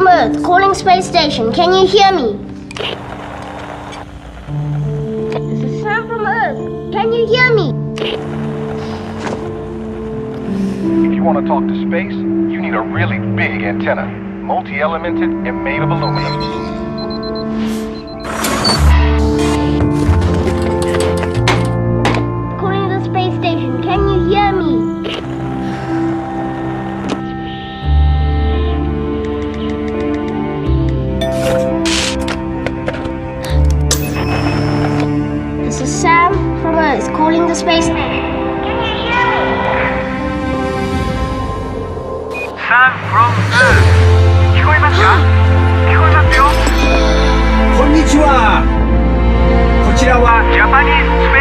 Earth, calling space station. Can you hear me? This is Sam from Earth. Can you hear me? If you want to talk to space, you need a really big antenna. Multi-elemented and made of aluminum. Calling the space station. Can you hear me? This is Sam from Earth calling the space station. Can you hear me? Sam from Earth 聞こえますか？聞こえますよ。こんにちは。こちらはジャパニーズスペ